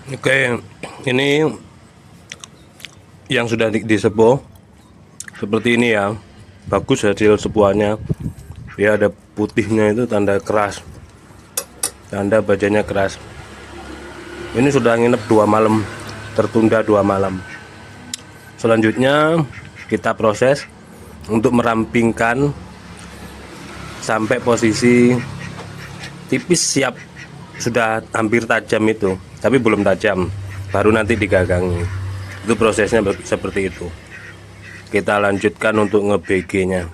Oke, ini yang sudah disepuh seperti ini ya. Bagus hasil sepuhannya. Dia ada putihnya, itu tanda keras, tanda bajanya keras. Ini sudah nginep 2 malam, tertunda 2 malam. Selanjutnya kita proses untuk merampingkan sampai posisi tipis siap, sudah hampir tajam itu, tapi belum tajam, baru nanti digagangi. Itu prosesnya seperti itu. Kita lanjutkan untuk nge-BG nya.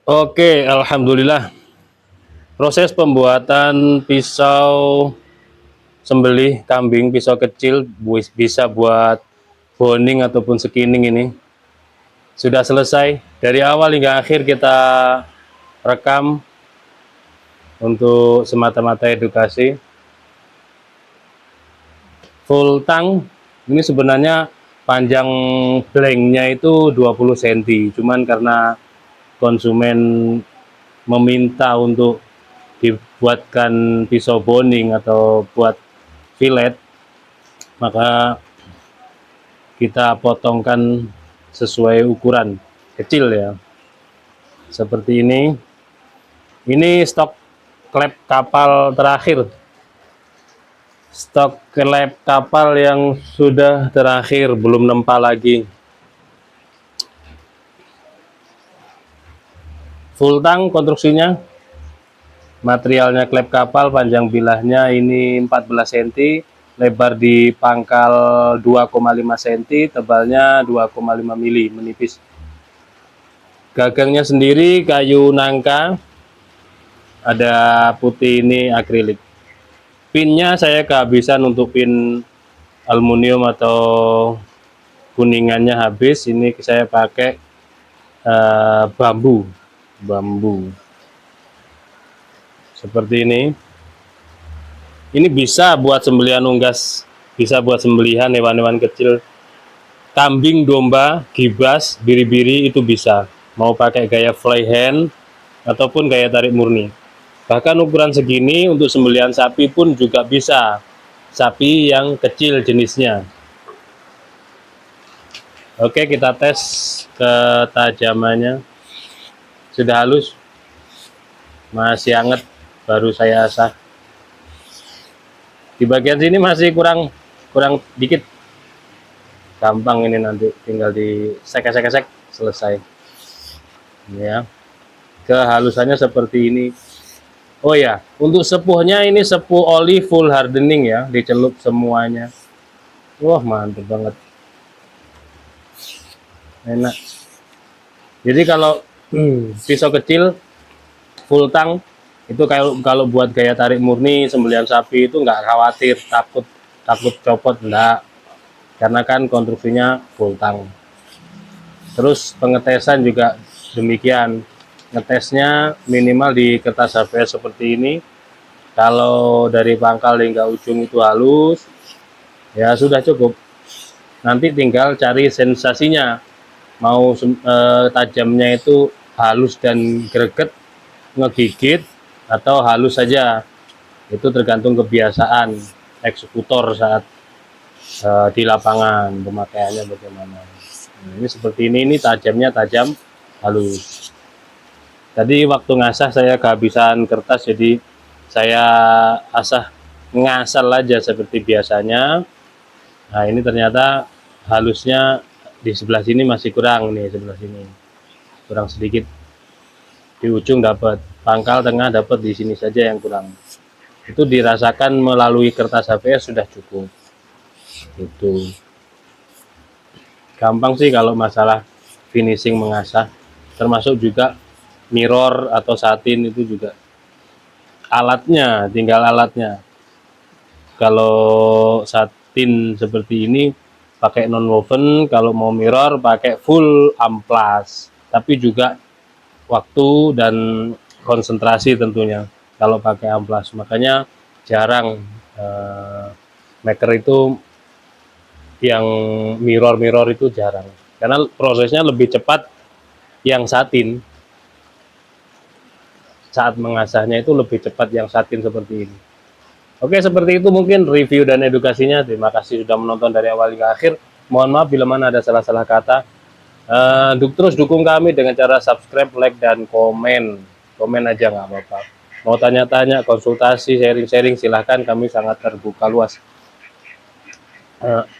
Oke, alhamdulillah. Proses pembuatan pisau sembelih kambing, pisau kecil bisa buat boning ataupun skinning ini sudah selesai. Dari awal hingga akhir kita rekam untuk semata-mata edukasi. Full tang ini sebenarnya panjang blanknya itu 20 cm, cuman karena konsumen meminta untuk dibuatkan pisau boning atau buat fillet, maka kita potongkan sesuai ukuran kecil ya, seperti ini. Ini stok klep kapal terakhir, stok klep kapal yang sudah terakhir, belum nempa lagi. Full tang konstruksinya, materialnya klep kapal, panjang bilahnya ini 14 cm, lebar di pangkal 2,5 cm, tebalnya 2,5 mili, menipis. Gagangnya sendiri kayu nangka, ada putih ini akrilik. Pinnya saya kehabisan untuk pin aluminium atau kuningannya habis, ini saya pakai bambu seperti ini bisa buat sembelihan unggas, bisa buat sembelihan hewan-hewan kecil, kambing, domba, gibas, biri-biri, itu bisa, mau pakai gaya fly hand ataupun gaya tarik murni. Bahkan ukuran segini untuk sembelihan sapi pun juga bisa, sapi yang kecil jenisnya. Oke, kita tes ketajamannya. Sudah halus, masih hangat, baru saya asah. Di bagian sini masih kurang dikit, gampang ini, nanti tinggal di sek-sek selesai ya. Kehalusannya seperti ini. Oh ya, untuk sepuhnya ini sepuh oli full hardening ya, dicelup semuanya. Wah, mantep banget, enak. Jadi kalau pisau kecil full tang itu kalau buat gaya tarik murni sembelihan sapi itu nggak khawatir takut copot, enggak, karena kan konstruksinya full tang. Terus pengetesan juga demikian, ngetesnya minimal di kertas HVS seperti ini. Kalau dari pangkal hingga ujung itu halus, ya sudah cukup. Nanti tinggal cari sensasinya, mau tajamnya itu halus dan greget, ngegigit, atau halus saja. Itu tergantung kebiasaan eksekutor saat di lapangan, pemakaiannya bagaimana. Nah, ini seperti ini tajamnya tajam halus. Tadi waktu ngasah saya kehabisan kertas, jadi saya asah ngasal aja seperti biasanya. Nah, ini ternyata halusnya di sebelah sini masih kurang nih, sebelah sini kurang sedikit, di ujung dapat, pangkal tengah dapat, di sini saja yang kurang. Itu dirasakan melalui kertas HVS sudah cukup. Itu gampang sih kalau masalah finishing mengasah, termasuk juga mirror atau satin itu juga alatnya, tinggal alatnya. Kalau satin seperti ini pakai non woven, kalau mau mirror pakai full amplas, tapi juga waktu dan konsentrasi tentunya kalau pakai amplas. Makanya jarang maker itu yang mirror itu jarang, karena prosesnya lebih cepat yang satin. Saat mengasahnya itu lebih cepat yang satin seperti ini. Oke, seperti itu mungkin review dan edukasinya. Terima kasih sudah menonton dari awal hingga akhir. Mohon maaf bila mana ada salah-salah kata. Terus dukung kami dengan cara subscribe, like, dan komen. Komen aja nggak apa-apa. Mau tanya-tanya, konsultasi, sharing-sharing, silahkan, kami sangat terbuka luas.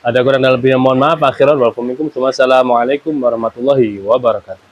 Ada kurang dan lebihnya mohon maaf. Akhirul wassalamualaikum warahmatullahi wabarakatuh.